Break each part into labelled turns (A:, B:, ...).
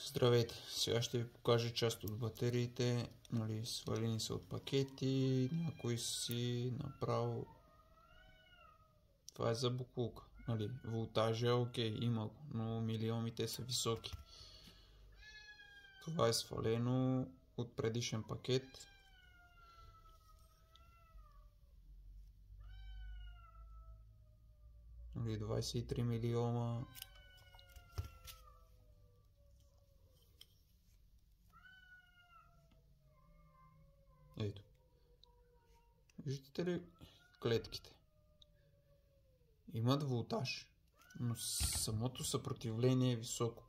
A: Здравейте! Сега ще ви покажа част от батериите, нали, свалени са от пакети, някои си направо. Това е за боклук, нали, волтажа е окей, има го, но милиомите са високи. Това е свалено от предишен пакет. Нали, 23 милиома. Ето. Виждате ли клетките? Имат волтаж, но самото съпротивление е високо.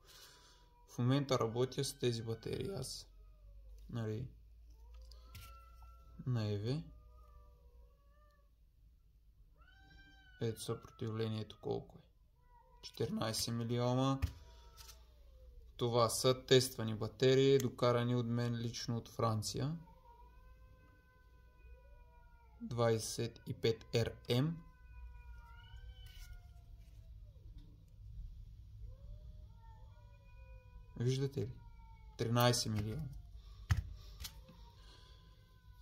A: В момента работя с тези батерии аз. Нали, на EV. Ето съпротивлението колко е. 14 милиома. Това са тествани батерии, докарани от мен лично от Франция. 25RM. Виждате ли? 13 милиона.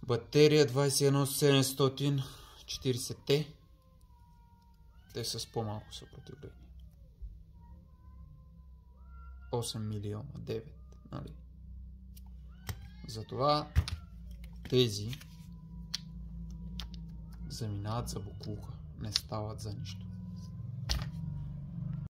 A: Батерия 21740 40T. Те са с по-малко съпротивление. 8 милиона, 9, нали? Затова тези заминават за боклука, не стават за нищо.